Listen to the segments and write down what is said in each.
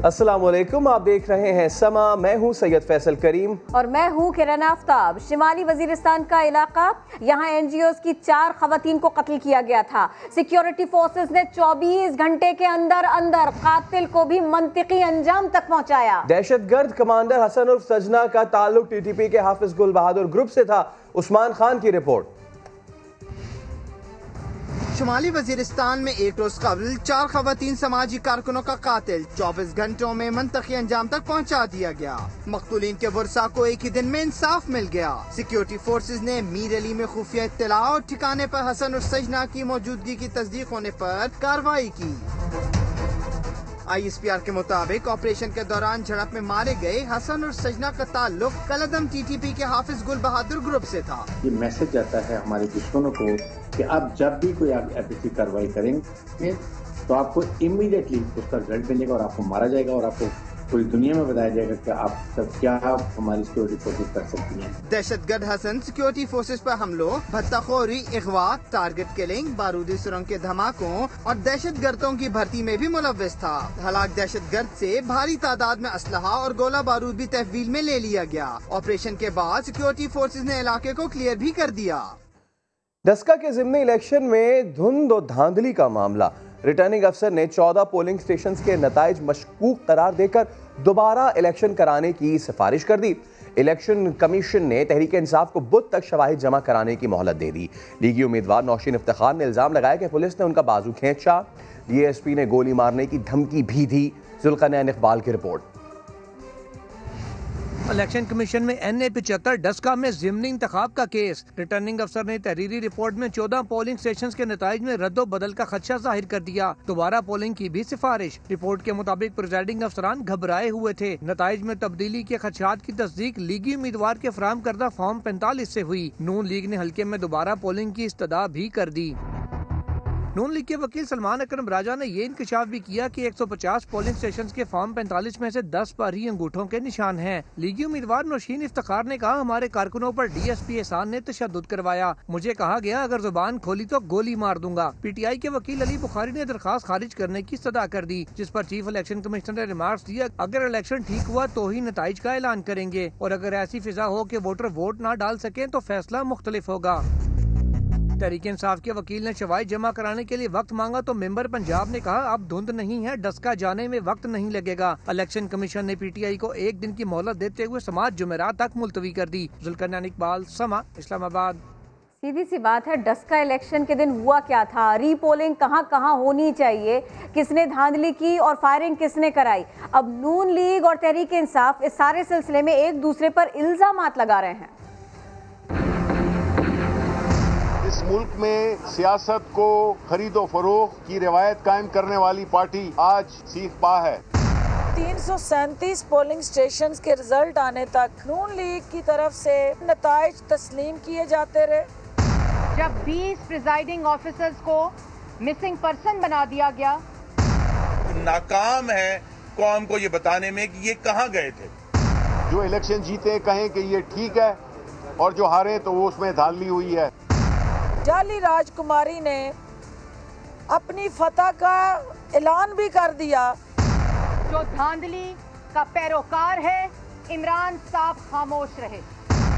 अस्सलाम वालेकुम, आप देख रहे हैं समा। मैं हूं सैयद फैसल करीम और मैं हूं किरण आफ्ताब। शिमाली वजीरिस्तान का इलाका, यहाँ एनजीओज की 4 खवातीन को कत्ल किया गया था। सिक्योरिटी फोर्सेस ने 24 घंटे के अंदर अंदर कातिल को भी मंतिकी अंजाम तक पहुंचाया। दहशतगर्द कमांडर हसन उर्फ सजना का ताल्लुक टीटीपी के हाफिज गुल बहादुर ग्रुप से था। उस्मान खान की रिपोर्ट। शुमाली वजीरिस्तान में एक रोज कबल 4 खवातीन समाजी कारकुनों का कातिल 24 घंटों में मंतकी अंजाम तक पहुंचा दिया गया। मकतूलीन के वर्सा को एक ही दिन में इंसाफ मिल गया। सिक्योरिटी फोर्सेज ने मीर अली में खुफिया इत्तला और ठिकाने पर हसन और सजना की मौजूदगी की तस्दीक होने पर कार्रवाई की। ISPR के मुताबिक ऑपरेशन के दौरान झड़प में मारे गए हसन और सजना का ताल्लुक कलदम टीटीपी के हाफिज गुल बहादुर ग्रुप से था। ये मैसेज आता है हमारे दुश्मनों को कि आप जब भी कोई आप ऐसी कार्रवाई करेंगे तो आपको इमीडिएटली उसका रिजल्ट मिलेगा और आपको मारा जाएगा और आपको पूरी दुनिया में बताया जाएगा कि आप सब क्या हमारी सिक्योरिटी फोर्सेस कर सकती हैं। दहशतगर्द हसन सिक्योरिटी फोर्सेस पर हमलों, भत्ताखोरी, अगवा, टारगेट किलिंग, बारूदी सुरंग के धमाकों और दहशतगर्दों की भर्ती में भी मुलव्वस था। हलाक दहशतगर्द से भारी तादाद में असलहा और गोला बारूद भी तहवील में ले लिया गया। ऑपरेशन के बाद सिक्योरिटी फोर्सेस ने इलाके को क्लियर भी कर दिया। डस्का के ज़िमनी इलेक्शन में धुंध और धांधली का मामला। रिटर्निंग अफसर ने 14 पोलिंग स्टेशन के नताइज मशकूक करार देकर दोबारा इलेक्शन कराने की सिफारिश कर दी। इलेक्शन कमीशन ने तहरीक इंसाफ को बुध तक शवाहिद जमा कराने की मोहलत दे दी। लीगी उम्मीदवार नौशीन इफ्तिखार ने इल्जाम लगाया कि पुलिस ने उनका बाजू खींचा। DSP ने गोली मारने की धमकी भी दी। जुल्करनैन इकबाल की रिपोर्ट। इलेक्शन कमीशन में NA-75 डस्का में ज़िमनी इंतखाब का केस। रिटर्निंग अफसर ने तहरीरी रिपोर्ट में 14 पोलिंग स्टेशन के नताइज में रद्दो बदल का खदशा जाहिर कर दिया। दोबारा पोलिंग की भी सिफारिश। रिपोर्ट के मुताबिक प्रिजाइडिंग अफसरान घबराए हुए थे। नताइज में तब्दीली के खदशात की तस्दीक लीगी उम्मीदवार के फराहम करदा फॉर्म 45 से हुई। नून लीग ने हल्के में दोबारा पोलिंग की इस्तदा भी कर दी। नून लीग के वकील सलमान अकरम राजा ने ये इंकशाफ भी किया कि 150 पोलिंग स्टेशन के फॉर्म 45 में से 10 पर ही अंगूठों के निशान हैं। लीगी उम्मीदवार नौशीन इफ्तिखार ने कहा, हमारे कारकुनों पर DSP एहसान ने तशद्दुद करवाया। मुझे कहा गया अगर जुबान खोली तो गोली मार दूंगा। PTI के वकील अली बुखारी ने दरखास्त खारिज करने की सदा कर दी, जिस पर चीफ इलेक्शन कमिश्नर ने रिमार्क्स दिया, अगर इलेक्शन ठीक हुआ तो ही नताइज का ऐलान करेंगे और अगर ऐसी फिजा हो कि वोटर वोट न डाल सके तो फैसला मुख्तलिफ होगा। तहरीक इंसाफ के वकील ने शवाहिद जमा कराने के लिए वक्त मांगा तो मेंबर पंजाब ने कहा अब धुंध नहीं है, डस्का जाने में वक्त नहीं लगेगा। इलेक्शन कमीशन ने PTI को 1 दिन की मोहलत देते हुए समात जुमेरात तक मुलतवी कर दी। जुल्करनैन इकबाल, समा, इस्लामाबाद। सीधी सी बात है, डस्का इलेक्शन के दिन हुआ क्या था, रीपोलिंग कहाँ कहाँ होनी चाहिए, किसने धांधली की और फायरिंग किसने कराई। अब नून लीग और तहरीक इंसाफ इस सारे सिलसिले में एक दूसरे पर इल्जामात लगा रहे हैं। इस मुल्क में सियासत को खरीदो फरोख्त की रिवायत कायम करने वाली पार्टी आज सीख पा है। 337 पोलिंग स्टेशन के रिजल्ट आने तक नून लीग की तरफ से नताइज तस्लीम किए जाते रहे। जब 20 प्रिजाइडिंग ऑफिसर्स को मिसिंग पर्सन बना दिया गया, नाकाम है कौम को ये बताने में कि ये कहां गए थे। जो इलेक्शन जीते कहें कि ये ठीक है और जो हारे तो वो उसमें धांधली हुई है। जाली राजकुमारी ने अपनी फतह का ऐलान भी कर दिया। जो धांधली का पैरोकार है, इमरान साहब खामोश रहे।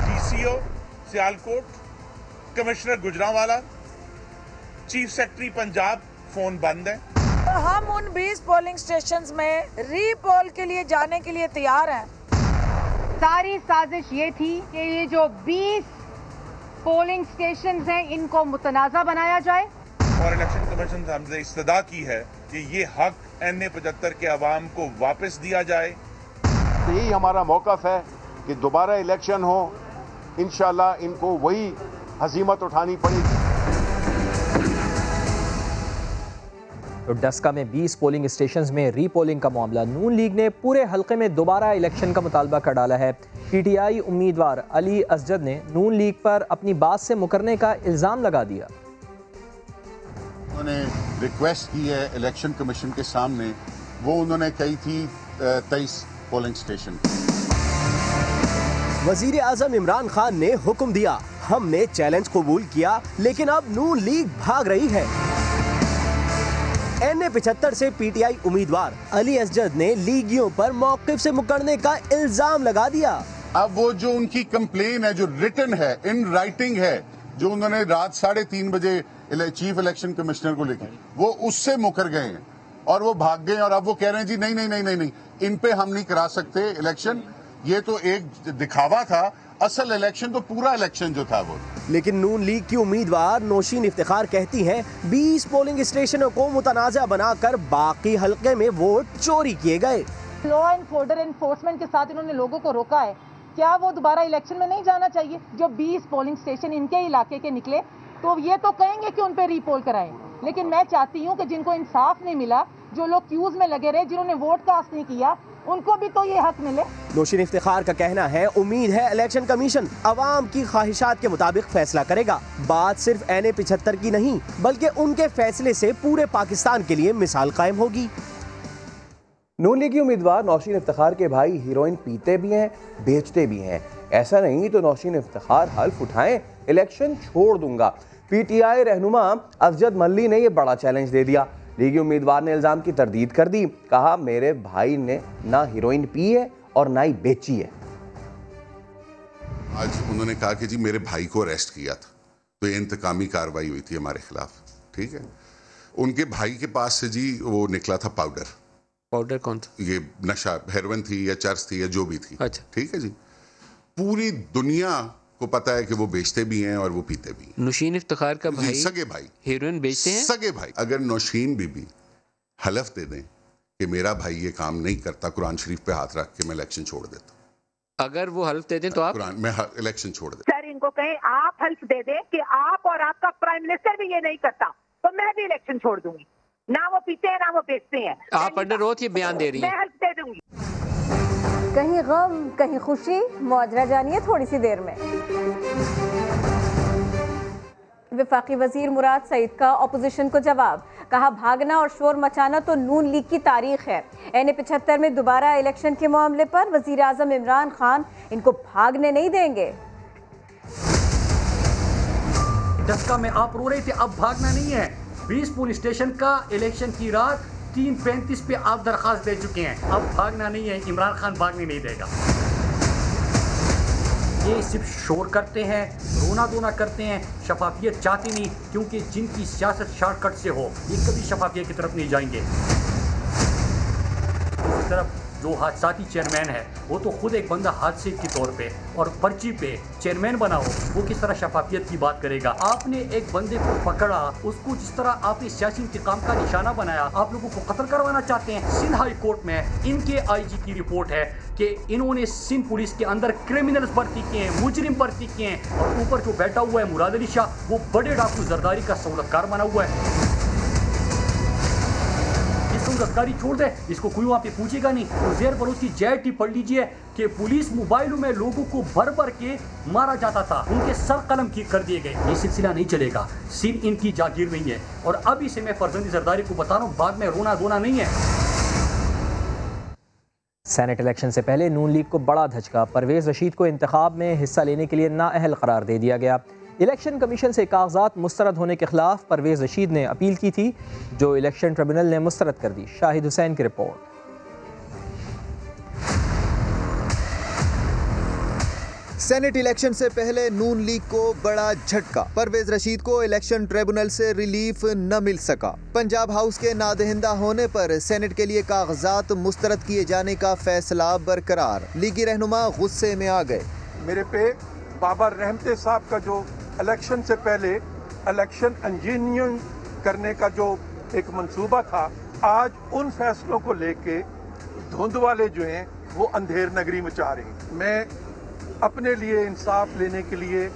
DCO Sialkot, commissioner Gujranwala, chief secretary Punjab phone बंद है। तो हम उन 20 पोलिंग स्टेशंस में रीपोल के लिए जाने के लिए तैयार हैं। सारी साजिश ये थी कि ये जो 20 पोलिंग स्टेशन हैं इनको मुतनाज़ा बनाया जाए और इलेक्शन कमीशन से हमसे इस्तदा की है कि ये हक NA-75 के अवाम को वापस दिया जाए। तो यही हमारा मौक़िफ़ है कि दोबारा इलेक्शन हो, इंशाल्लाह इनको वही हज़ीमत उठानी पड़ेगी। तो डस्का में 20 पोलिंग स्टेशंस में रीपोलिंग का मामला। नून लीग ने पूरे हल्के में दोबारा इलेक्शन का मुतालबा कर डाला है। PTI उम्मीदवार अली असजद ने नून लीग पर अपनी बात से मुकरने का इल्ज़ाम लगा दिया। उन्होंने रिक्वेस्ट की है इलेक्शन कमीशन के सामने, वो उन्होंने कही थी 23 पोलिंग स्टेशन। वजीर आजम इमरान खान ने हुक्म दिया, हमने चैलेंज कबूल किया, लेकिन अब नून लीग भाग रही है। NA-75 से PTI उम्मीदवार अली असजद ने लीगियों पर मौकिफ से मुकरने का इल्जाम लगा दिया। अब वो जो उनकी कंप्लेन है, जो रिटन है, इन राइटिंग है, जो उन्होंने रात 3:30 बजे चीफ इलेक्शन कमिश्नर को लिखी, वो उससे मुकर गए हैं और वो भाग गए और अब वो कह रहे हैं जी नहीं, इन पे हम नहीं करा सकते इलेक्शन, ये तो एक दिखावा था, असल इलेक्शन तो पूरा इलेक्शन जो था वो। लेकिन नून लीग की उम्मीदवार नौशीन इफ्तिखार कहती हैं 20 पोलिंग स्टेशनों को मुतनाज़ा बनाकर बाकी हल्के में वोट चोरी किए गए। लॉ एंड ऑर्डर एनफोर्समेंट के साथ इन्होंने लोगों को रोका है, क्या वो दोबारा इलेक्शन में नहीं जाना चाहिए? जो 20 पोलिंग स्टेशन इनके इलाके के निकले तो ये तो कहेंगे कि उन पे रीपोल कराएं, लेकिन मैं चाहती हूँ कि जिनको इंसाफ नहीं मिला, जो लोग क्यूज में लगे रहे, जिन्होंने वोट कास्ट नहीं किया, उनको भी तो ये हक मिले। नौशीन इफ्तिखार का कहना है उम्मीद है इलेक्शन कमीशन अवाम की ख्वाहिशात के मुताबिक फैसला करेगा। बात सिर्फ NA-75 की नहीं बल्कि उनके फैसले से पूरे पाकिस्तान के लिए मिसाल कायम होगी। नून लीग की उम्मीदवार नौशीन इफ्तिखार के भाई हीरोइन पीते भी हैं, बेचते भी हैं। ऐसा नहीं तो नौशीन इफ्तिखार हल्फ उठाएं, इलेक्शन छोड़ दूंगा। PTI रहनुमा असजद मल्ली ने यह बड़ा चैलेंज दे दिया। लीगी उम्मीदवार ने इल्जाम की तरदीद कर दी, कहा मेरे भाई ने ना हीरोइन पी है और ना ही बेची है। आज उन्होंने कहा कि जी मेरे भाई को अरेस्ट किया था, तो ये इंतकामी कार्रवाई हुई थी हमारे खिलाफ, ठीक है। उनके भाई के पास से जी वो निकला था पाउडर कौन था? ये नशा, हेरोइन थी या चर्च थी या जो भी थी, अच्छा ठीक है जी। पूरी दुनिया को पता है कि वो बेचते भी हैं और वो पीते भी हैं। नौशीन इफ्तिखार का भाई, सगे भाई, हेरोइन बेचते हैं, सगे भाई। अगर नौशीन बीबी हलफ दे दें कि मेरा भाई ये काम नहीं करता, कुरान शरीफ पे हाथ रख के मैं इलेक्शन छोड़ देता, अगर वो हल्फ दे दें तो आप? मैं इलेक्शन छोड़ देता। सर इनको कहें आप हल्फ दे दें कि आप और आपका प्राइम मिनिस्टर भी ये नहीं करता, तो मैं भी इलेक्शन छोड़ दूंगी। ना वो पीते हैं ना वो बेचते हैं। आप अंडर ओथ ये बयान दे रही हैं? मैं हल्फ दे दूंगी। कहीं गम कहीं खुशी, मौजरा जानिए थोड़ी सी देर में। वफाकी वजीर मुराद सईद का ऑपोजिशन को जवाब, कहा भागना और शोर मचाना तो नून लीग की तारीख है। NA-75 में दोबारा इलेक्शन के मामले पर वजीर आजम इमरान खान इनको भागने नहीं देंगे। डस्का में आप रो रहे थे, अब भागना नहीं है। 20 पुलिस स्टेशन का इलेक्शन की रात 3:35 पे आप दरखास्त दे चुके हैं, अब भागना नहीं है। इमरान खान भागने नहीं देगा। ये सिर्फ शोर करते हैं, रोना धोना करते हैं, शफाफियत चाहती नहीं, क्योंकि जिनकी सियासत शॉर्टकट से हो ये कभी शफाफियत की तरफ नहीं जाएंगे। दूसरी तरफ जो हादसाती चेयरमैन है वो तो खुद एक बंदा हादसे के तौर पे और पर्ची पे चेयरमैन बना हो, वो किस तरह शफाफियत की बात करेगा? आपने एक बंदे को पकड़ा, उसको जिस तरह आपने सियासी इंतकाम का निशाना बनाया, आप लोगों को कत्ल करवाना चाहते हैं। सिंध हाई कोर्ट में इनके IG की रिपोर्ट है कि इन्होंने सिंध पुलिस के अंदर क्रिमिनल्स भर्ती किए हैं, मुजरिम भर्ती किए हैं, और ऊपर जो बैठा हुआ है मुराद अली शाह, वो बड़े डाकू जरदारी का सहूलतकार बना हुआ है। गिरफ्तारी छोड़ दे, इसको कोई वहाँ पे पूछेगा नहीं। तो ज़ेर बलोच की JIT पढ़ लीजिए कि पुलिस मोबाइलों में लोगों को भर भर के मारा जाता था, उनके सर कलम की कर दिए गए। ये सिलसिला नहीं चलेगा, सिंध इनकी जागीर नहीं है। और अभी से मैं फरजंदी जरदारी को बता रहा हूँ, बाद में रोना धोना नहीं है। सेनेट इलेक्शन से पहले नून लीग को बड़ा धचका, परवेज रशीद को इंतखाब में हिस्सा लेने के लिए नाअहल करार दे दिया गया। इलेक्शन कमीशन से कागजात मुस्तरद होने के खिलाफ परवेज रशीद ने अपील की थी, जो इलेक्शन ट्रिब्यूनल ने मुस्तरद कर दी। शाहिद हुसैन की रिपोर्ट। सेनेट इलेक्शन से पहले नून लीग को बड़ा झटका, परवेज रशीद को इलेक्शन ट्रिब्यूनल से रिलीफ न मिल सका। पंजाब हाउस के नादहिंदा होने पर सेनेट के लिए कागजात मुस्तरद किए जाने का फैसला बरकरार। लीगी रहनुमा गुस्से में आ गए। मेरे पे बाबर रहमते साहब का जो इलेक्शन से पहले इलेक्शन इंजीनियरिंग करने का जो एक मंसूबा था, आज उन फैसलों को लेके धुंध वाले जो हैं वो अंधेर नगरी मचा रहे हैं। मैं अपने लिए इंसाफ लेने के लिए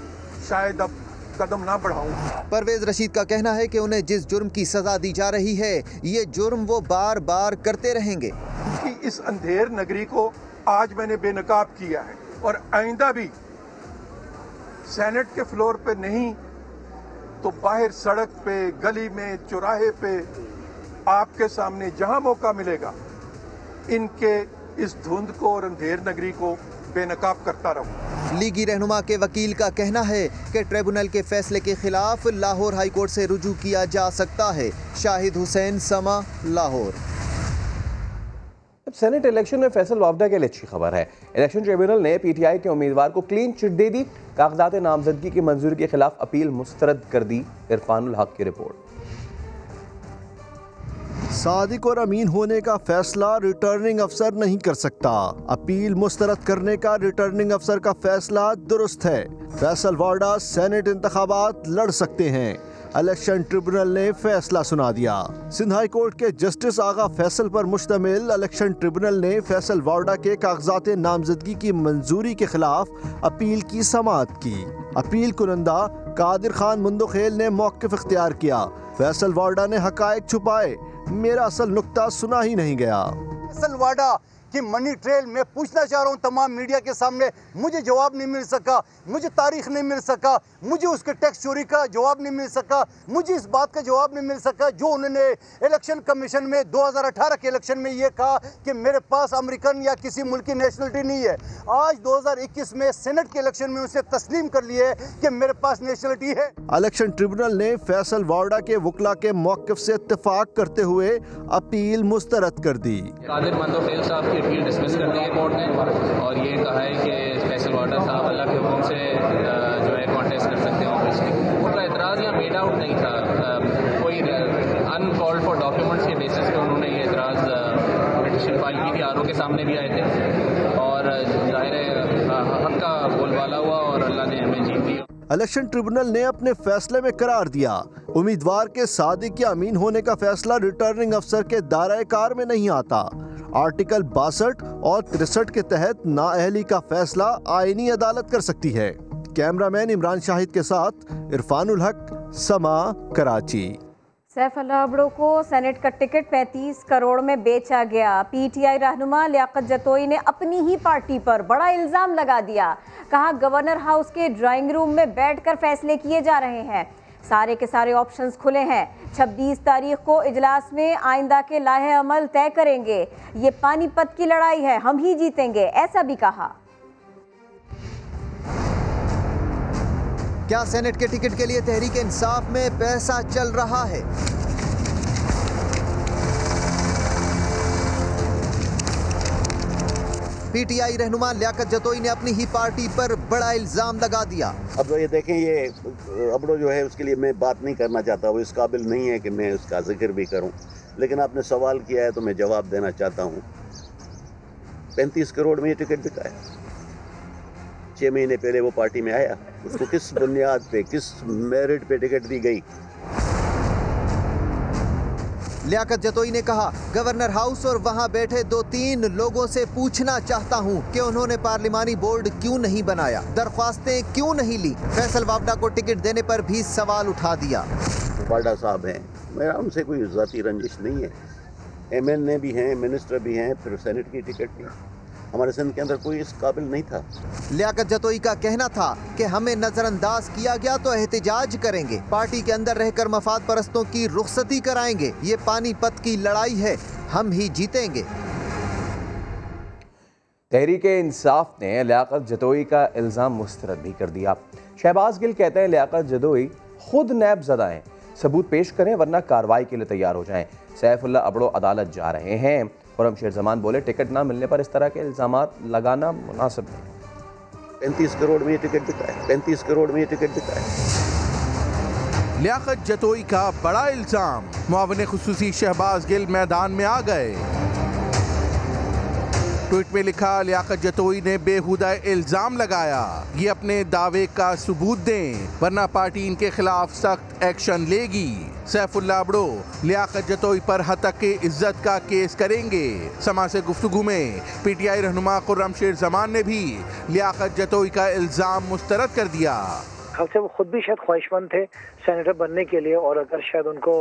शायद अब कदम ना बढ़ाऊं। परवेज रशीद का कहना है कि उन्हें जिस जुर्म की सजा दी जा रही है, ये जुर्म वो बार बार करते रहेंगे। कि इस अंधेर नगरी को आज मैंने बेनकाब किया है और आइंदा भी सेनेट के फ्लोर पे नहीं तो बाहर सड़क पे, गली में, चौराहे पे, आपके सामने जहां मौका मिलेगा इनके इस धुंध को और अंधेर नगरी को बेनकाब करता रहूं। लीगी रहनुमा के वकील का कहना है कि ट्रिब्यूनल के फैसले के खिलाफ लाहौर हाई कोर्ट से रुजू किया जा सकता है। शाहिद हुसैन, समा, लाहौर। सेनेट इलेक्शन में फैसल वावडा के लिए अच्छी खबर है। इलेक्शन ट्रिब्यूनल ने पीटीआई के उम्मीदवार को क्लीन चिट दे दी। कागजात नामजदगी की मंजूरी के खिलाफ अपील मुस्तरद कर दी। इरफानुल हक की रिपोर्ट। सादिक और अमीन होने का फैसला रिटर्निंग अफसर नहीं कर सकता। अपील मुस्तरद करने का रिटर्निंग अफसर का फैसला दुरुस्त है। फैसल वाडा सेनेट इंतखाबात लड़ सकते हैं। इलेक्शन ट्रिब्यूनल ने फैसला सुना दिया। सिंध हाई कोर्ट के जस्टिस आगा फैसल पर मुश्तमिल इलेक्शन ट्रिब्यूनल ने फैसल वाडा के कागजात नामजदगी की मंजूरी के खिलाफ अपील की समाअत की। अपील कुनंदा कादिर खान मुंदोखेल ने मौक़िफ़ इख्तियार किया। फैसल वाडा ने हकायक छुपाए, मेरा असल नुक्ता सुना ही नहीं गया। फैसल वाडा कि मनी ट्रेल में पूछना चाह रहा हूँ तमाम मीडिया के सामने, मुझे जवाब नहीं मिल सका, मुझे तारीख नहीं मिल सका, मुझे उसके टैक्स चोरी का जवाब नहीं मिल सका, मुझे इस बात का जवाब नहीं मिल सका जो उन्होंने इलेक्शन कमीशन में 2018 के इलेक्शन में ये कहा कि मेरे पास अमेरिकन या किसी मुल्क की नेशनलिटी नहीं है। आज 2021 में सेनेट के इलेक्शन में उसे तस्लीम कर लिए कि मेरे पास नेशनलिटी है। इलेक्शन ट्रिब्यूनल ने फैसल वाडा के वकला के मौक़िफ़ से इत्तेफाक करते हुए अपील मुस्तरद कर दी। कादिर मुंदोखेल साहब की अपील डिसमिस कर दी है कोर्ट ने और ये कहा है कि फैसल वाडा साहब अल्लाह के हुक्म से जो है कॉन्टेस्ट कर सकते हैं ऑब्वियसली। उनका एतराज़ यहाँ मेड आउट नहीं था, कोई अनकॉल्ड फॉर डॉक्यूमेंट्स के बेसिस पे उन्होंने ये एतराज़ पिटिशन फाइल की थी। आरओ के सामने भी आए थे और ज़ाहिर है हक का बोलबाला हुआ और अल्लाह ने हमें जीत दी। इलेक्शन ट्रिब्यूनल ने अपने फैसले में करार दिया, उम्मीदवार के सादिक या अमीन होने का फैसला रिटर्निंग अफसर के दायरे कार में नहीं आता। आर्टिकल 62 और 63 के तहत नाअहली का फैसला आईनी अदालत कर सकती है। कैमरामैन इमरान शाहिद के साथ इरफानुल हक, समा, कराची। सैफ अल्लाह अबड़ो को सेनेट का टिकट 35 करोड़ में बेचा गया। पीटीआई रहनुमा लियाकत जतोई ने अपनी ही पार्टी पर बड़ा इल्जाम लगा दिया। कहा गवर्नर हाउस के ड्राइंग रूम में बैठकर फैसले किए जा रहे हैं, सारे के सारे ऑप्शंस खुले हैं। 26 तारीख को इजलास में आइंदा के लाहे अमल तय करेंगे। ये पानीपत की लड़ाई है, हम ही जीतेंगे, ऐसा भी कहा। क्या सेनेट के टिकट के लिए तहरीक इंसाफ में पैसा चल रहा है? पीटीआई रहनुमा लियाकत जतोई ने अपनी ही पार्टी पर बड़ा इल्जाम लगा दिया। अब ये देखें, ये अबड़ो जो है उसके लिए मैं बात नहीं करना चाहता, वो इस काबिल नहीं है कि मैं उसका जिक्र भी करूं, लेकिन आपने सवाल किया है तो मैं जवाब देना चाहता हूं। 35 करोड़ में ये टिकट बिका है। 6 महीने पहले वो पार्टी में आया, उसको किस बुनियाद पे, किस मेरिट पे टिकट दी गई? लियाकत जतोई ने कहा गवर्नर हाउस और वहां बैठे 2-3 लोगों से पूछना चाहता हूं कि उन्होंने पार्लिमानी बोर्ड क्यों नहीं बनाया, दरख्वास्तें क्यों नहीं ली। फैसल वावडा को टिकट देने पर भी सवाल उठा दिया। वाडा साहब हैं, मेरा उनसे कोई ज़ाती रंजिश नहीं है। MNA भी हैं, मिनिस्टर भी हैं, फिर सेनेट की टिकट भी। हमारे सिंध के अंदर कोई इस काबिल नहीं था। लियाकत जतोई का कहना था कि हमें नजरअंदाज किया गया तो एहतिजाज करेंगे, पार्टी के अंदर रहकर मफाद परस्तों की रुखसती कराएंगे। ये पानीपत की लड़ाई है, हम ही जीतेंगे। तहरीक इंसाफ ने लियाकत जतोई का इल्ज़ाम मुस्तरद भी कर दिया। शहबाज गिल कहते हैं लियाकत जतोई खुद नैब ज़दा हैं, सबूत पेश करें वरना कार्रवाई के लिए तैयार हो जाएं। सैफुल्लाह अबड़ो अदालत जा रहे हैं। खुर्रम शेर जमान बोले टिकट ना मिलने पर इस तरह के इल्ज़ामात लगाना मुनासिब नहीं। 35 करोड़ में ये टिकट बिका है। 35 करोड़ में ये टिकट बिका है। लियाकत जतोई का बड़ा इल्ज़ाम, मुआविन खुसूसी शहबाज गिल मैदान में आ गए। ट्वीट में लिखा, लियाकत जतोई ने बेहुदा इल्ज़ाम लगाया, ये अपने दावे का सबूत दें वरना पार्टी इनके खिलाफ सख्त एक्शन लेगी। सैफुल्लाह अबड़ो लियाकत जतोई पर हतक के इज्जत का केस करेंगे। समा से गुफ्तगू में पीटीआई रहनुमा खुर्रम शेर जमान ने भी लियाकत जतोई का इल्ज़ाम मुस्तरद कर दिया। खालसा वो खुद भी शायद ख्वाहिशमंद थे सेनेटर बनने के लिए, और अगर शायद उनको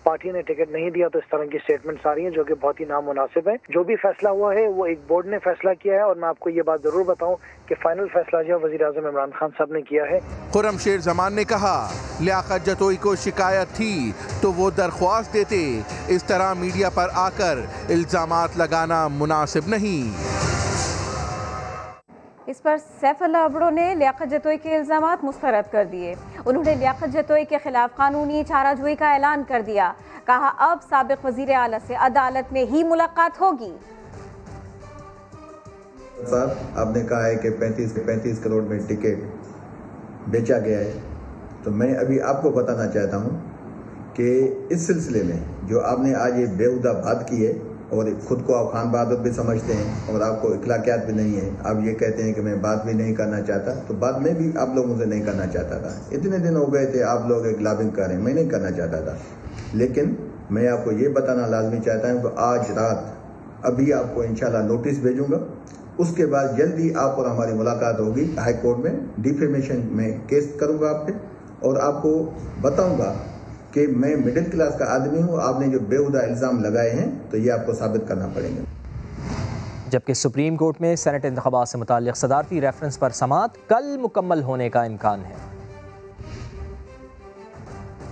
पार्टी ने टिकट नहीं दिया तो इस तरह की स्टेटमेंट्स आ रही हैं जो कि बहुत ही नामुनासिब है। जो भी फैसला हुआ है वो एक बोर्ड ने फैसला किया है, और मैं आपको ये बात जरूर बताऊं कि फाइनल फैसला जो वज़ीर आज़म इमरान खान साहब ने किया है। खुर्रम शेर जमान ने कहा लियाकत जतोई को शिकायत थी तो वो दरख्वास्त देते, इस तरह मीडिया पर आकर इल्जामात लगाना मुनासिब नहीं। इस पर सैफुल्लाह अबड़ो ने लियाकत जतोई के इल्ज़ामात मुस्तरद कर दिए। उन्होंने लियाकत जतोई के खिलाफ कानूनी चाराजोई का ऐलान कर दिया। कहा अब साबिक वज़ीर आला से अदालत में ही मुलाकात होगी। साहब आपने कहा है कि 35 करोड़ में टिकट बेचा गया है, तो मैं अभी आपको बताना चाहता हूं कि इस सिलसिले में जो आपने आज ये बेहुदा बात की है और खुद को आप खान बहादुर भी समझते हैं और आपको इखलाकियात भी नहीं है, आप ये कहते हैं कि मैं बात भी नहीं करना चाहता, तो बात मैं भी आप लोगों से नहीं करना चाहता था। इतने दिन हो गए थे आप लोग एक लॉबिंग कर रहे हैं, मैं नहीं करना चाहता था, लेकिन मैं आपको ये बताना लाजमी चाहता हूँ कि आज रात अभी आपको इंशाल्लाह नोटिस भेजूंगा, उसके बाद जल्दी आप और हमारी मुलाकात होगी। हाई कोर्ट में डिफेमेशन में केस करूंगा आप पे और आपको बताऊंगा कि मैं मिडिल क्लास का आदमी हूं, आपने जो बेहुदा इल्ज़ाम लगाए हैं तो ये आपको साबित करना पड़ेगा। जबकि सुप्रीम कोर्ट में सेनेट इंतखाबात से मुताल्लिक सदारती रेफरेंस पर समाअत कल मुकम्मल होने का इम्कान है।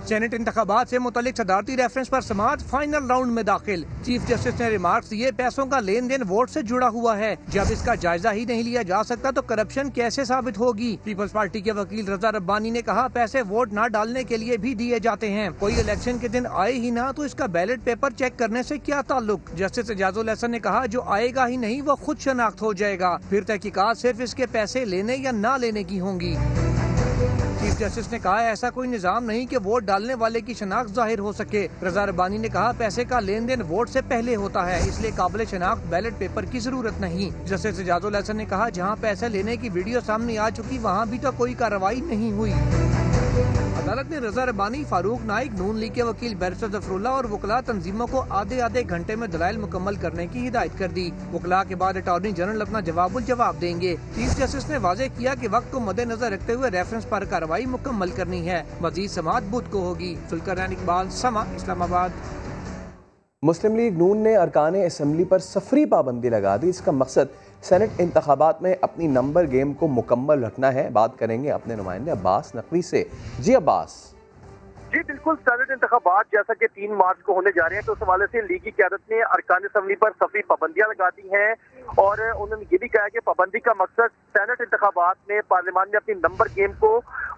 सेनेट इंतखाबात से मुतालिक सदारती रेफरेंस पर समाअत फाइनल राउंड में दाखिल। चीफ जस्टिस ने रिमार्क्स दिए, पैसों का लेन देन वोट से जुड़ा हुआ है, जब इसका जायजा ही नहीं लिया जा सकता तो करप्शन कैसे साबित होगी। पीपल्स पार्टी के वकील रजा रब्बानी ने कहा, पैसे वोट न डालने के लिए भी दिए जाते हैं, कोई इलेक्शन के दिन आए ही ना तो इसका बैलेट पेपर चेक करने से क्या ताल्लुक। जस्टिस एजाजुल हसन ने कहा, जो आएगा ही नहीं वो खुद शनाख्त हो जाएगा, फिर तहकीकात सिर्फ इसके पैसे लेने या ना लेने की होंगी। चीफ जस्टिस ने कहा, ऐसा कोई निजाम नहीं कि वोट डालने वाले की शनाख्त जाहिर हो सके। रजा रब्बानी ने कहा, पैसे का लेन देन वोट से पहले होता है, इसलिए काबिल शनाख्त बैलेट पेपर की जरूरत नहीं। जस्टिस एजाजुल हसन ने कहा, जहां पैसे लेने की वीडियो सामने आ चुकी वहां भी तो कोई कार्रवाई नहीं हुई। अदालत ने रजा रब्बानी, फारूक नाइक, नून लीग के वकील बैरिस्टर जफरुल्लाह और वकला तंजीमों को आधे घंटे में दलाइल मुकम्मल करने की हिदायत कर दी। वकला के बाद अटॉर्नी जनरल अपना जवाब देंगे। चीफ जस्टिस ने वाज़ेह किया कि वक्त को मद्देनजर रखते हुए रेफरेंस पर कार्रवाई मुकम्मल करनी है। मजीद समाअत बुध को होगी। सुल्करनैन इकबाल, समा, इस्लामाबाद। मुस्लिम लीग नून ने अरकान असम्बली पर सफरी पाबंदी लगा दी। इसका मकसद सेनेट इंतखाबात में अपनी नंबर गेम को मुकम्मल रखना है। बात करेंगे अपने नुमाइंदे अब्बास नकवी से। जी अब्बास। जी बिल्कुल, सेनेट इंतखाबात जैसा कि 3 मार्च को होने जा रहे हैं, तो उस हवाले से लीगी क़यादत ने अरकान असम्बली पर सफरी पाबंदियां लगा दी हैं और उन्होंने ये भी कहा कि पाबंदी का मकसद सेनेट इंतखाबात में पार्लियामान में अपनी नंबर गेम को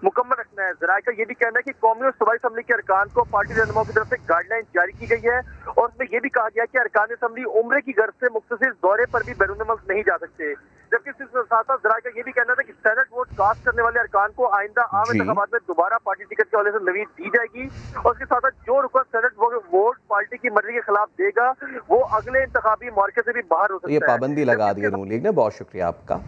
मुकम्मल रखना है। ज़राए का ये भी कहना है कि कौमी और सूबाई असम्बली के अरकान को पार्टी रहनुमाओं की तरफ से गाइडलाइन जारी की गई है और उसमें ये भी कहा गया कि अरकान असम्बली उम्रे की गर्ज से मुख्तसिर दौरे पर भी बैरून मुल्क नहीं जा सकते। जबकि इसके साथ साथ ज़राए का ये भी कहना था कि सेनेट वोट कास्ट करने वाले अरकान को आइंदा आम इंतखाबात में दोबारा पार्टी टिकट के हवाले से नवीद दी जाएगी और उसके साथ साथ जो रुकन सेनेट वोट पार्टी की मर्जी के खिलाफ देगा वो अगले इंतखाबी मार्के से भी बाहर हो सकता है। ये पाबंदी लगा दी है नून लीग ने, बहुत शुक्रिया आपका।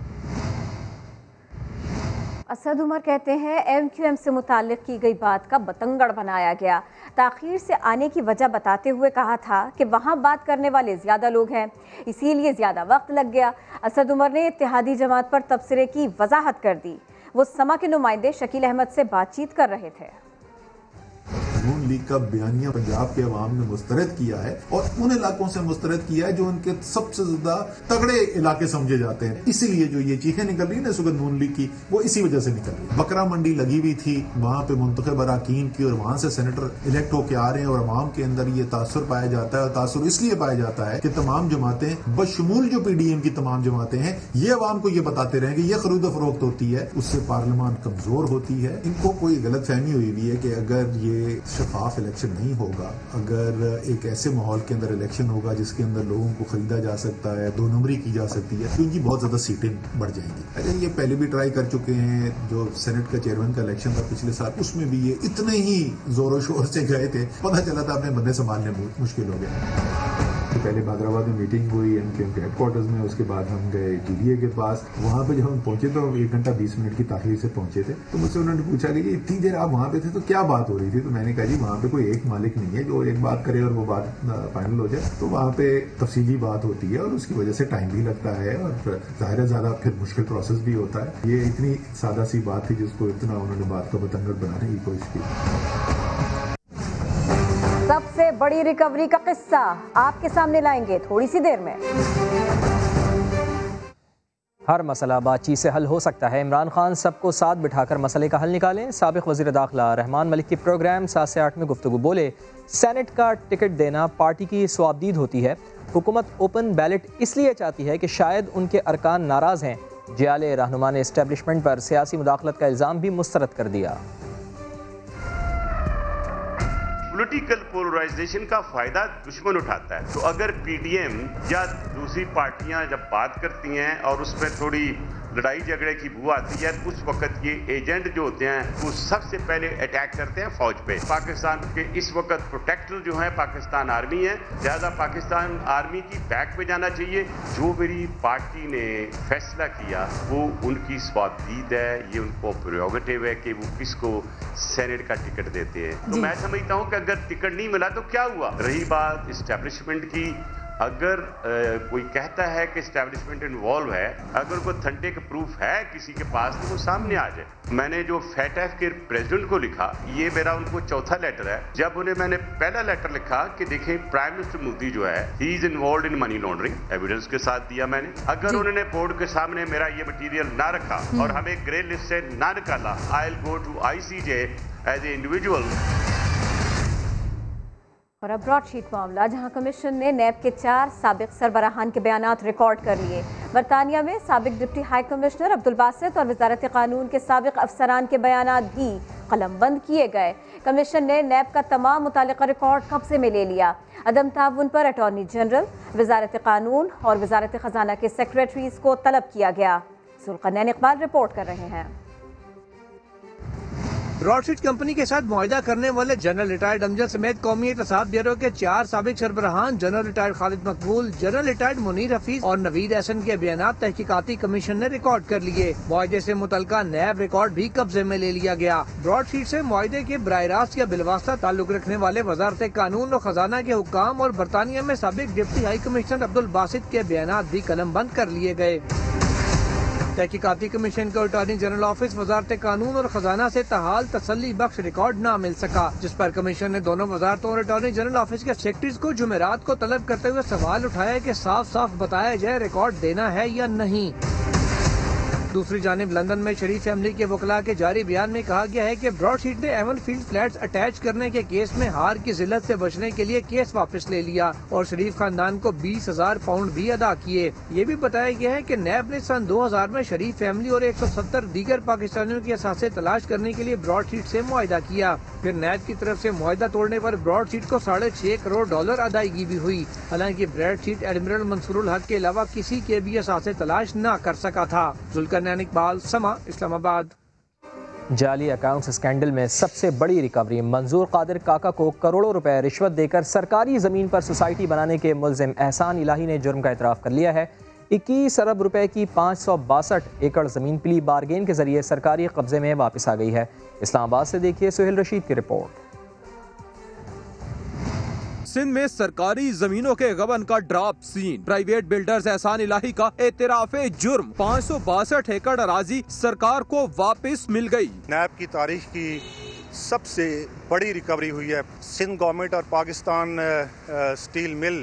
असद उमर कहते हैं, MQM से मुताल्लिक की गई बात का बतंगड़ बनाया गया। ताखीर से आने की वजह बताते हुए कहा था कि वहाँ बात करने वाले ज़्यादा लोग हैं, इसीलिए ज़्यादा वक्त लग गया। असद उमर ने इत्तेहादी जमात पर तबसरे की वजाहत कर दी। वो समा के नुमाइंदे शकील अहमद से बातचीत कर रहे थे। नून लीग का बयानिया पंजाब के अवाम ने मुस्तरद किया है और उन इलाकों से मुस्तरद किया है जो उनके सबसे ज्यादा तगड़े इलाके समझे जाते हैं। इसीलिए जो ये चीखें निकल रही है ना सुगत नून लीग की, वो इसी वजह से निकल रही है। बकरा मंडी लगी हुई थी, वहां पे मुंतखब अरकान की और वहां से सेनेटर इलेक्ट होके आ रहे हैं और अवाम के अंदर ये तासुर पाया जाता है। और तासुर इसलिए पाया जाता है कि तमाम जमातें बशमूल जो PDM की तमाम जमातें हैं ये अवाम को ये बताते रहे कि ये खरीद फरोख्त होती है, उससे पार्लियामान कमजोर होती है। इनको कोई गलत फहमी हुई हुई है कि अगर ये शफाफ इलेक्शन नहीं होगा, अगर एक ऐसे माहौल के अंदर इलेक्शन होगा जिसके अंदर लोगों को खरीदा जा सकता है, 2 नंबरी की जा सकती है, तो इनकी बहुत ज्यादा सीटें बढ़ जाएंगी। अरे ये पहले भी ट्राई कर चुके हैं, जो सेनेट का चेयरमैन का इलेक्शन था पिछले साल, उसमें भी ये इतने ही जोरों शोर से गए थे, पता चला था अपने बंदे संभालने मुश्किल हो गया। तो पहले बादराबाद में मीटिंग हुई MQM के हेडक्वार्टर्स में, उसके बाद हम गए GDA के पास। वहाँ पे जब हम पहुंचे तो 1 घंटा 20 मिनट की ताखीर से पहुंचे थे। तो मुझसे उन्होंने पूछा कि इतनी देर आप वहाँ पे थे तो क्या बात हो रही थी। तो मैंने कहा जी वहाँ पे कोई एक मालिक नहीं है जो एक बात करे और वो बात फाइनल हो जाए, तो वहाँ पे तफसीली बात होती है और उसकी वजह से टाइम भी लगता है और ज़ाहिर है ज़्यादा फिर मुश्किल प्रोसेस भी होता है। ये इतनी सादा सी बात थी जिसको इतना उन्होंने बात का बतंगड़ बनाने की कोशिश की। सबसे बड़ी रिकवरी का किस्सा आपके सामने लाएंगे थोड़ी सी देर में। हर मसला बातचीत से हल हो सकता है। इमरान खान सबको साथ बिठाकर मसले का हल निकालें। साबिक वज़ीर दाखिला रहमान मलिक की प्रोग्राम 7 से 8 में गुफ्तगू। बोले, सेनेट का टिकट देना पार्टी की स्वाबदीद होती है। हुकूमत ओपन बैलेट इसलिए चाहती है कि शायद उनके अरकान नाराज़ हैं, जियाले रहनुमा ने इस्टेब्लिशमेंट पर सियासी मुदाखलत का इल्ज़ाम भी मुस्तरद कर दिया। पॉलिटिकल पोलराइजेशन का फायदा दुश्मन उठाता है। तो अगर पीडीएम या दूसरी पार्टियां जब बात करती हैं और उसमें थोड़ी लड़ाई झगड़े की बू आती है, उस वक्त ये एजेंट जो होते हैं वो सबसे पहले अटैक करते हैं फौज पे। पाकिस्तान के इस वक्त प्रोटेक्टर जो है पाकिस्तान आर्मी है, लिहाजा पाकिस्तान आर्मी की बैक पे जाना चाहिए। जो मेरी पार्टी ने फैसला किया वो उनकी स्वादीद है, ये उनको प्रेरोगेटिव है कि वो किसको सेनेट का टिकट देते हैं। तो मैं समझता हूँ कि अगर टिकट नहीं मिला तो क्या हुआ। रही बात इस्टेब्लिशमेंट की, अगर कोई कहता है कि इस्टेब्लिशमेंट इन्वॉल्व है, अगर कोई ऑथेंटिक प्रूफ है किसी के पास तो वो सामने आ जाए। मैंने जो फैटफ के प्रेसिडेंट को लिखा, ये मेरा उनको चौथा लेटर है। जब उन्हें मैंने पहला लेटर लिखा कि देखें प्राइम मिनिस्टर मोदी जो है he is involve in money laundering, evidence के साथ दिया मैंने। अगर उन्होंने बोर्ड के सामने मेरा ये मटीरियल ना रखा और हमें ग्रे लिस्ट से ना निकाला, I will go to ICJ as a individual. और अब ब्रॉडशीट मामला, जहां कमीशन ने नैब के 4 साबिक सरबराहान के बयानात रिकॉर्ड कर लिए। बरतानिया में साबिक deputy high commissioner Abdul Basit और वजारत कानून के साबिक अफसरान के बयानात भी कलमबंद किए गए। कमीशन ने नैब का तमाम मुतालिका रिकॉर्ड कब्जे में ले लिया। अदम ताउन पर अटॉर्नी जनरल, वजारत कानून और वजारत खजाना के सेक्रेटरीज को तलब किया गया। सुल्कनैन इकबाल रिपोर्ट कर रहे हैं। ब्रॉडशीट कंपनी के साथ मुआहदा करने वाले जनरल रिटायर्ड अमजद समेत कौमी एहतसाब ब्यूरो के 4 साबिक सरबराहान जनरल रिटायर्ड खालिद मकबूल, जनरल रिटायर्ड मुनीर हफीज और नवीद एहसन के बयानात तहकीकाती कमीशन ने रिकॉर्ड कर लिए। मुआहदे से मुतल्लिका नैब रिकॉर्ड भी कब्जे में ले लिया गया। ब्रॉडशीट से मुआहदे के बराह रास्त या बिलवास्ता ताल्लुक रखने वाले वजारत कानून और खजाना के हुक्काम और बरतानिया में साबिक deputy high commissioner Abdul Basit के बयानात भी कलमबंद कर लिए गए। तहकीकाती कमीशन को अटॉर्नी जनरल ऑफिस, वजारत कानून और खजाना से तहाल तसल्ली बख्श रिकॉर्ड न मिल सका, जिस पर कमीशन ने दोनों वजारतों और अटॉर्नी जनरल ऑफिस के सेक्रेटरीज को जुमेरात को तलब करते हुए सवाल उठाया कि साफ साफ बताया जाए रिकॉर्ड देना है या नहीं। दूसरी जानिब लंदन में शरीफ फैमिली के वकला के जारी बयान में कहा गया है कि ब्रॉडशीट ने एवन फील्ड फ्लैट्स अटैच करने के केस में हार की जिल्लत से बचने के लिए केस वापस ले लिया और शरीफ खानदान को 20,000 पाउंड भी अदा किए। ये भी बताया गया है कि नैब ने सन 2000 में शरीफ फैमिली और 170 दीगर पाकिस्तानियों की असासे तलाश करने के लिए ब्रॉडशीट से मुआहदा किया। फिर नैब की तरफ से मुआहदा तोड़ने पर ब्रॉडशीट को $6.5 करोड़ अदायगी भी हुई। हालांकि ब्रॉडशीट एडमिरल मंसूरुल हक के अलावा किसी के भी असासे तलाश न कर सका था। इकबाल, समा, इस्लामाबाद। जाली अकाउंट्स स्कैंडल में सबसे बड़ी रिकवरी, मंजूर कादिर काका को करोड़ों रुपए रिश्वत देकर सरकारी ज़मीन पर सोसाइटी बनाने के मुल्जिम एहसान इलाही ने जुर्म का इतराफ़ कर लिया है। 21 अरब रुपए की 562 एकड़ ज़मीन प्ली बारगेन के जरिए सरकारी कब्जे में वापस आ गई है। इस्लामाबाद से देखिए सुहेल रशीद की रिपोर्ट। सिंध में सरकारी जमीनों के गबन का ड्राप सीन, प्राइवेट बिल्डर्स एहसान इलाही का एतराफ़े जुर्म, 562 एकड़ अराजी सरकार को वापस मिल गई। नैब की तारीख की सबसे बड़ी रिकवरी हुई है। सिंध गवर्नमेंट और पाकिस्तान स्टील मिल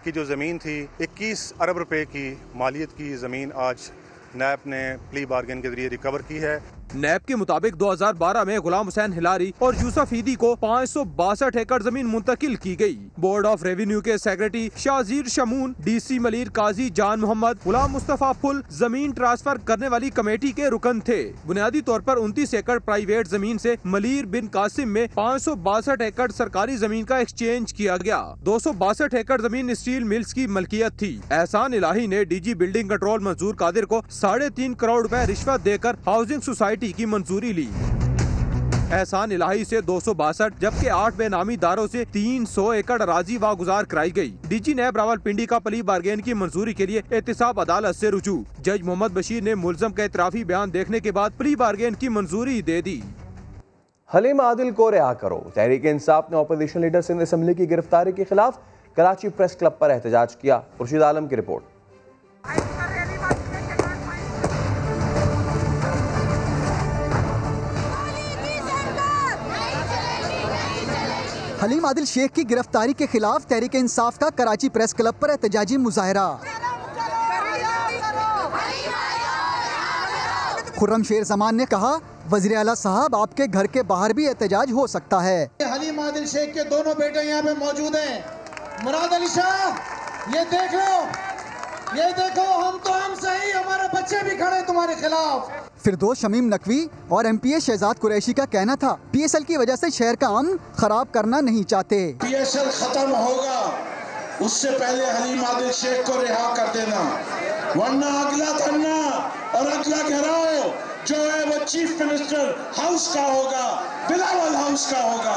की जो ज़मीन थी, 21 अरब रुपए की मालियत की ज़मीन आज नैब ने प्ली बार्गेन के जरिए रिकवर की है। नैब के मुताबिक 2012 में गुलाम हुसैन हिलारी और यूसुफ ईदी को 562 एकड़ जमीन मुंतकिल की गई। बोर्ड ऑफ रेवेन्यू के सेक्रेटरी शाजीर शमून, DC मलिर काजी जान मोहम्मद, गुलाम मुस्तफा फुल जमीन ट्रांसफर करने वाली कमेटी के रुकन थे। बुनियादी तौर पर 29 एकड़ प्राइवेट जमीन से मलिर बिन कासिम में 562 एकड़ सरकारी जमीन का एक्सचेंज किया गया। 262 एकड़ जमीन स्टील मिल्स की मलकियत थी। एहसान इलाही ने DG बिल्डिंग कंट्रोल मंजूर कादिर को 3.5 करोड़ रुपए रिश्वत देकर हाउसिंग सोसाइटी की मंजूरी ली। एहसान इलाही से 262 जबकि 8 बेनामी दारों से 300 एकड़ अराजी वागुजार कराई गई। DG नैब रावलपिंडी का प्ली बार्गेन की मंजूरी के लिए एहतिसाब अदालत से रुजू। जज मोहम्मद बशीर ने मुल्ज़म का एतराफ़ी बयान देखने के बाद प्ली बार्गेन की मंजूरी दे दी। हलीम आदिल को रिहा करो। तहरीक इंसाफ ने अपोजिशन लीडर सिंध असम्बली की गिरफ्तारी के खिलाफ कराची प्रेस क्लब पर एहतजाज किया। खुर्शीद आलम की रिपोर्ट। हलीम आदिल शेख की गिरफ्तारी के खिलाफ तहरीक इंसाफ का कराची प्रेस क्लब पर एहतजाजी मुजाहरा। खुर्रम शेर जमान ने कहा, वज़ीर आला साहब आपके घर के बाहर भी एहतजाज हो सकता है। हलीम आदिल शेख के दोनों बेटे यहाँ पे मौजूद हैं। मुराद अली शाह, ये देख लो, ये देखो हम सही, हमारे बच्चे भी खड़े तुम्हारे खिलाफ। फिरदौस शमीम नकवी और एमपीए शहजाद कुरैशी का कहना था पीएसएल की वजह से शहर का अमन खराब करना नहीं चाहते। पीएसएल खत्म होगा उससे पहले हलीम आदिल शेख को रिहा कर देना, वरना अगला धरना और अगला घेराव जो है वो चीफ मिनिस्टर हाउस का होगा, बिलावल हाउस का होगा।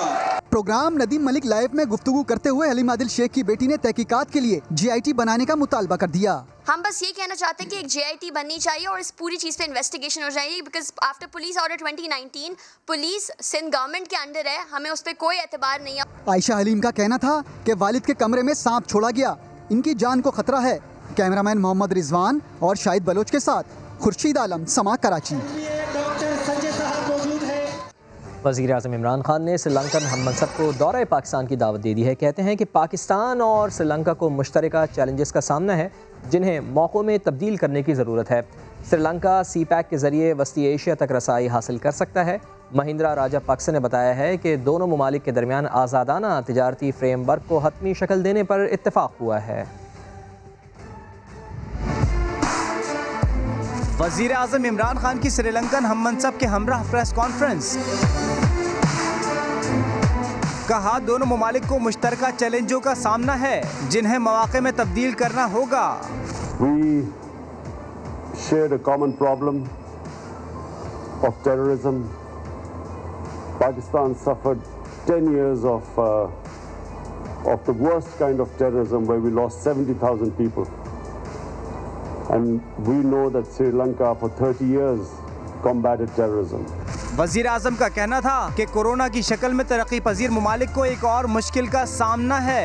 प्रोग्राम नदीम मलिक लाइव में गुफ्तगू करते हुए हलीम आदिल शेख की बेटी ने तहकीकात के लिए जीआईटी बनाने का मुतालबा कर दिया। हम बस ये कहना चाहते हैं कि एक जीआईटी बननी चाहिए और इस पूरी चीज़ पे इन्वेस्टिगेशन हो जाएगी, because after police order 2019 police Sindh government के अंडर है, हमें उस पर कोई एतबार नहीं है। आयशा हलीम का कहना था कि वालिद के कमरे में सांप छोड़ा गया, इनकी जान को खतरा है। कैमरामैन मोहम्मद रिजवान और शाहिद बलोच के साथ खुर्शीद आलम, समा, कराची। वज़ीर-ए-आज़म इमरान खान ने श्रीलंकन हम मनसब को दौरे पाकिस्तान की दावत दे दी है। कहते हैं कि पाकिस्तान और श्रीलंका को मुश्तरका चैलेंजेस का सामना है जिन्हें मौक़ों में तब्दील करने की ज़रूरत है। श्रीलंका सी पैक के ज़रिए वस्ती एशिया तक रसाई हासिल कर सकता है। महिंद्रा राजापक्ष ने बताया है कि दोनों ममालिक के दरमियान आज़ादाना तिजारती फ्रेमवर्क को हतमी शक्ल देने पर इत्तेफाक हुआ है। वज़ीर-ए-आज़म इमरान खान की श्रीलंकन हम मनसब के हमराह प्रेस कॉन्फ्रेंस। कहा दोनों ममालिक को मुश्तरका चैलेंजों का सामना है जिन्हें मौक़े में तब्दील करना होगा। We shared a common problem of terrorism. Pakistan suffered 10 years of the worst kind of terrorism where we lost 70,000 people. And we know that Sri Lanka for 30 years combated terrorism. वज़ीर आज़म का कहना था कि कोरोना की शक्ल में तरक्की पजीर ममालिक को एक और मुश्किल का सामना है।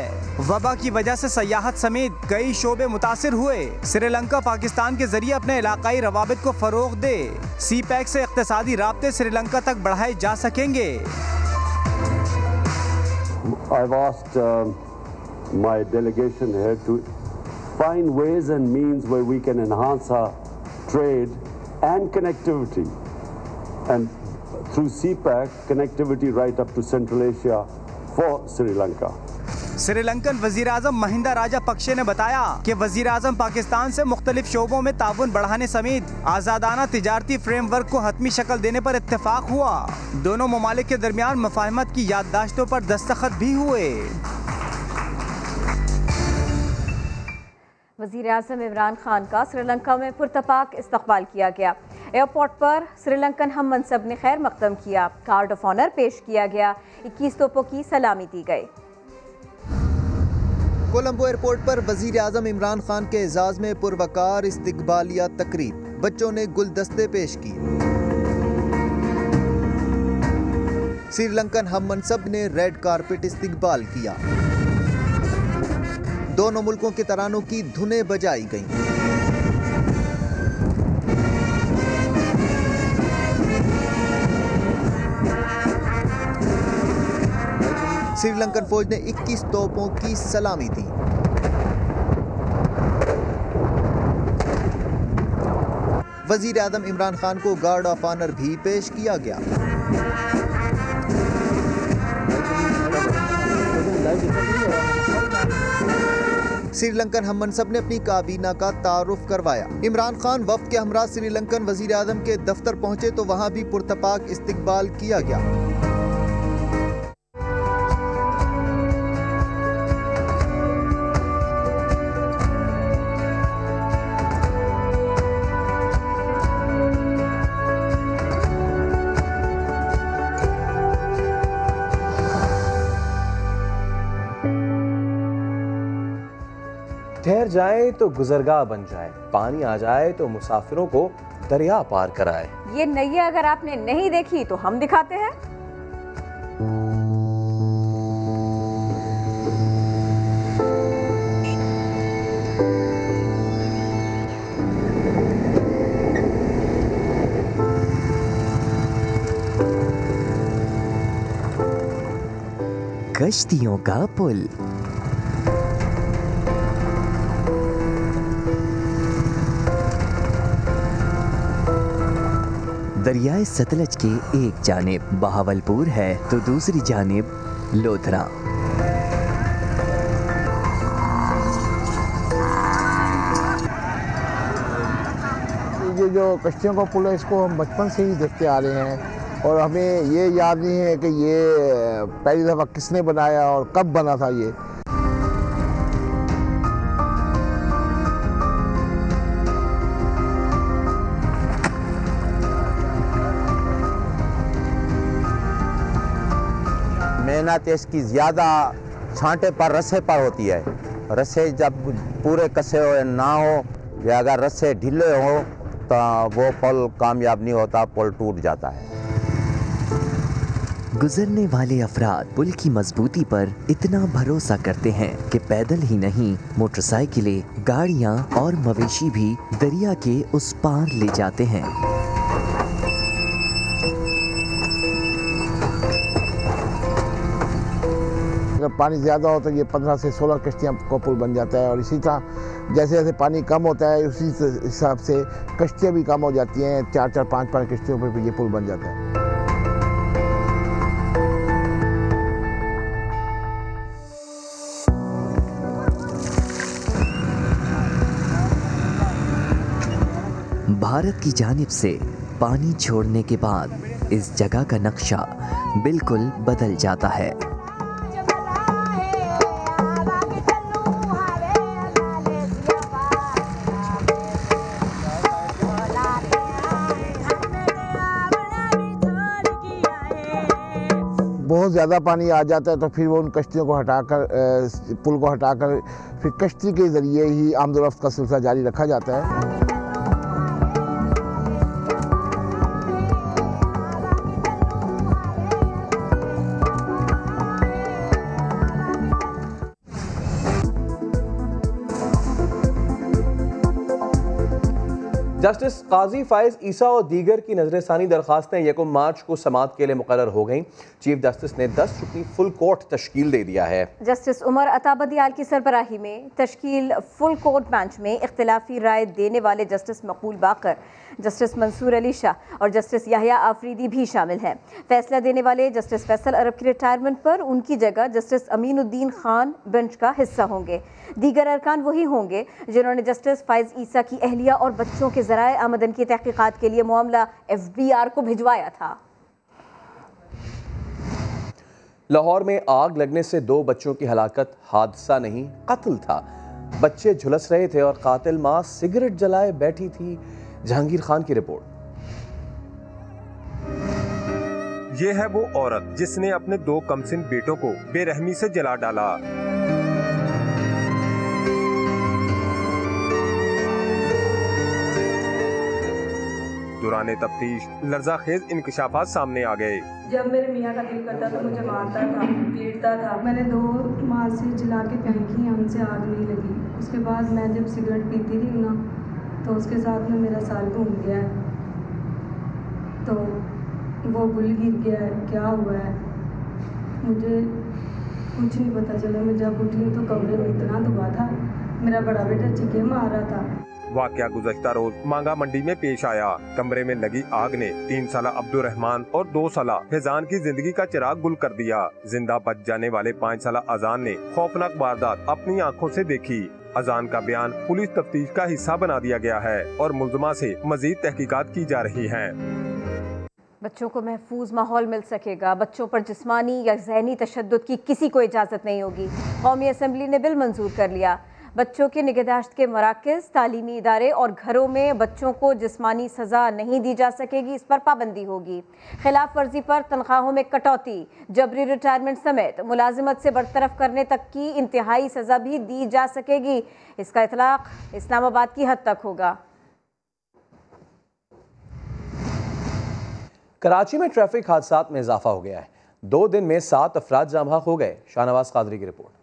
वबा की वजह से सयाहत समेत कई शोबे मुतासिर हुए। श्रीलंका पाकिस्तान के जरिए अपने इलाकाई रवाबित को फरोग दे। सी पैक से इक़्तिसादी राब्ते श्रीलंका तक बढ़ाए जा सकेंगे। I've asked my delegation here to find ways and means where we can enhance our trade and connectivity, and through CPAC connectivity right up to Central Asia for Sri Lanka. Sri Lankan वज़ीर आज़म महिंदा राजापक्षे ने बताया कि वज़ीर आज़म पाकिस्तान से मुख्तलिफ शोबों में ताउन बढ़ाने समेत आज़ादाना तिजारती फ्रेमवर्क को हतमी शक्ल देने पर इत्तेफाक हुआ। दोनों ममालिक के दरमियान मफाहमत की याददाश्तों पर दस्तखत भी हुए। वज़ीर-ए-आज़म इमरान खान का श्रीलंका में पुरतपाक इस्तकबाल किया गया। एयरपोर्ट पर श्रीलंकन हम मनसब ने खैर मकदम किया, कार्ड ऑफ ऑनर पेश किया गया, 21 तोपों की सलामी दी गई। कोलंबो एयरपोर्ट पर वज़ीर आज़म इमरान खान के एजाज़ में पुरवकार इस्तकबालिया तकरीब, बच्चों ने गुलदस्ते पेश किए। श्रीलंकन हम मनसब ने रेड कारपेट इस्तकबाल किया। दोनों मुल्कों के तरानों की धुनें बजाई गईं। श्रीलंकन फौज ने 21 तोपों की सलामी दी। वज़ीर आज़म इमरान खान को गार्ड ऑफ ऑनर भी पेश किया गया। श्रीलंकन हम मनसब ने अपनी काबीना का तारुफ करवाया। इमरान खान वफ्द के हमरा श्रीलंकन वज़ीर आज़म के दफ्तर पहुंचे तो वहां भी पुरतपाक इस्तकबाल किया गया। ठहर जाए तो गुजरगाह बन जाए, पानी आ जाए तो मुसाफिरों को दरिया पार कराए। ये नैया अगर आपने नहीं देखी तो हम दिखाते हैं। कश्तियों का पुल। दरियाए सतलज के एक जानिब बहावलपुर है तो दूसरी जानिब लोधरा। ये जो कश्तियों का पुल है इसको हम बचपन से ही देखते आ रहे हैं और हमें ये याद नहीं है कि ये पहली दफ़ा किसने बनाया और कब बना था ये। मेहनत इसकी ज़्यादा छांटे पर रस्से पर होती है। रस्से जब पूरे कसे हो ना हो या अगर रस्से ढीले हो तो वो पुल कामयाब नहीं होता, पुल टूट जाता है। गुजरने वाले अफराद पुल की मजबूती पर इतना भरोसा करते हैं कि पैदल ही नहीं, मोटरसाइकिलें, गाड़ियां और मवेशी भी दरिया के उस पार ले जाते हैं। अगर पानी ज़्यादा हो तो ये 15 से 16 कश्तियाँ का पुल बन जाता है और इसी तरह जैसे जैसे पानी कम होता है उसी हिसाब से कश्तियाँ भी कम हो जाती हैं। 4-4, 5-5 कश्तियों पर ये पुल बन जाता है। भारत की जानिब से पानी छोड़ने के बाद इस जगह का नक्शा बिल्कुल बदल जाता है। बहुत ज़्यादा पानी आ जाता है तो फिर वो उन कश्तियों को हटाकर पुल को हटाकर फिर कश्ती के ज़रिए ही आमदोरफ्त का सिलसिला जारी रखा जाता है। जस्टिस काजी फाइज ईसा और दीगर की नजरसानी दरखास्तें 1 मार्च को समाअत के लिए मुकर्रर हो गईं। चीफ जस्टिस ने 10 रुकनी फुल कोर्ट तश्कील दे दिया है। जस्टिस उमर अता बदियाल की सरबराही में तश्कील फुल कोर्ट बेंच में इख्तिलाफी राय देने वाले जस्टिस मकबूल बाकर, जस्टिस मंसूर अली शाह और जस्टिस याहिया आफरीदी भी शामिल हैं। फैसला देने वाले जस्टिस फैसल अरब की रिटायरमेंट पर उनकी जगह जस्टिस अमीनुद्दीन खान बेंच का हिस्सा होंगे। दीगर अरकान वही होंगे जिन्होंने जस्टिस फाइज ईसा की अहलिया और बच्चों के ज़राए आमदन की तहकीकात के लिए मामला FBI को भिजवाया था। लाहौर में आग लगने से 2 बच्चों की हलाकत हादसा नहीं, कत्ल था। बच्चे झुलस रहे थे और कातिल मां सिगरेट जलाए बैठी थी। जहांगीर खान की रिपोर्ट। ये है वो औरत जिसने अपने 2 कमसिन बेटों को बेरहमी से जला डाला। दौरान तफ्तीश लर्जाखेज इंकशाफात सामने आ गए। जब मेरे मियाँ का दिल करता तो मुझे मारता था, पीटता था। मैंने 2 माह से जला के फेंकी, हमसे आग नहीं लगी। उसके बाद मैं जब सिगरेट पीती रही ना तो उसके साथ में मेरा साल घूम गया है, तो वो गुल गिर गया है, क्या हुआ है मुझे कुछ नहीं पता चला। मैं जब उठी तो कमरे में इतना धुआं था, मेरा बड़ा बेटा चीखे मार रहा था। वाकया गुज़श्ता रोज मांगा मंडी में पेश आया। कमरे में लगी आग ने 3 साला अब्दुर्रहमान और 2 साला फैजान की जिंदगी का चिराग गुल कर दिया। जिंदा बच जाने वाले 5 साला अजान ने खौफनाक वारदात अपनी आंखों से देखी। अजान का बयान पुलिस तफ्तीश का हिस्सा बना दिया गया है और मुल्ज़मा से मजीद तहकीकात की जा रही है। बच्चों को महफूज माहौल मिल सकेगा। बच्चों पर जिस्मानी या ज़हनी तशद्दुद की किसी को इजाज़त नहीं होगी। कौमी असम्बली ने बिल मंजूर कर लिया। बच्चों के निगहदाश्त के मराकज़, तालीमी इदारे और घरों में बच्चों को जिस्मानी सज़ा नहीं दी जा सकेगी, इस पर पाबंदी होगी। खिलाफ वर्जी पर तनख्वाहों में कटौती, जबरी रिटायरमेंट समेत मुलाजिमत से बरतरफ करने तक की इंतहाई सज़ा भी दी जा सकेगी। इसका इतलाक़ इस्लामाबाद की हद तक होगा। कराची में ट्रैफिक हादसात में इजाफा हो गया है। 2 दिन में 7 अफराद जाम बहक हो गए। शाहनवाज कादरी की रिपोर्ट।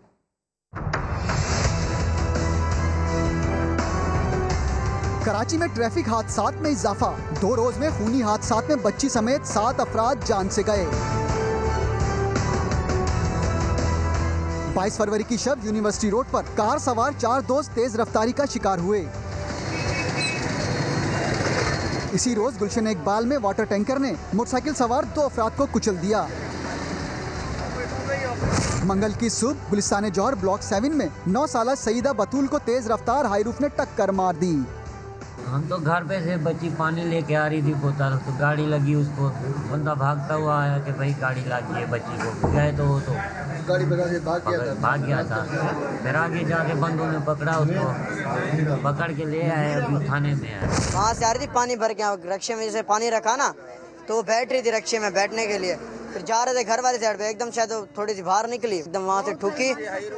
कराची में ट्रैफिक हादसात में इजाफा। 2 रोज में खूनी हादसात में बच्ची समेत 7 अफराद जान से गए। 22 फरवरी की शब यूनिवर्सिटी रोड पर कार सवार 4 दोस्त तेज रफ्तारी का शिकार हुए। इसी रोज गुलशन इकबाल में वाटर टैंकर ने मोटरसाइकिल सवार 2 अफराद को कुचल दिया। मंगल की सुबह गुलिस्तान जौहर ब्लॉक 7 में 9 साला सईदा बतूल को तेज रफ्तार हाईरूफ ने टक्कर मार दी। हम तो घर पे से बच्ची पानी लेके आ रही थी बोतल, तो गाड़ी लगी, उसको बंदा भागता हुआ आया कि भाई गाड़ी लगी है बच्ची को, गए तो वो तो गाड़ी भगा के भाग गया था। फिर आगे जाके बंदों ने पकड़ा उसको, पकड़ के ले आए, अभी थाने में है। वहाँ से आ रही थी पानी भर के, रिक्शे में जैसे पानी रखा ना तो बैठ रही थी रिक्शे में बैठने के लिए, फिर जा रहे थे घर वाले साइड पे, एकदम शायद थोड़ी सी बाहर निकली, एकदम वहाँ से ठुकी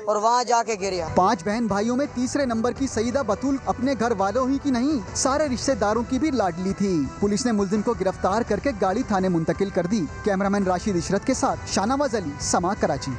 और वहाँ जाके गिरी। 5 बहन भाइयों में तीसरे नंबर की सईदा बतूल अपने घर वालों ही की नहीं, सारे रिश्तेदारों की भी लाडली थी। पुलिस ने मुलजिम को गिरफ्तार करके गाड़ी थाने मुंतकिल कर दी। कैमरामैन राशिद इशरत के साथ शाहनवाज अली, समा, कराची।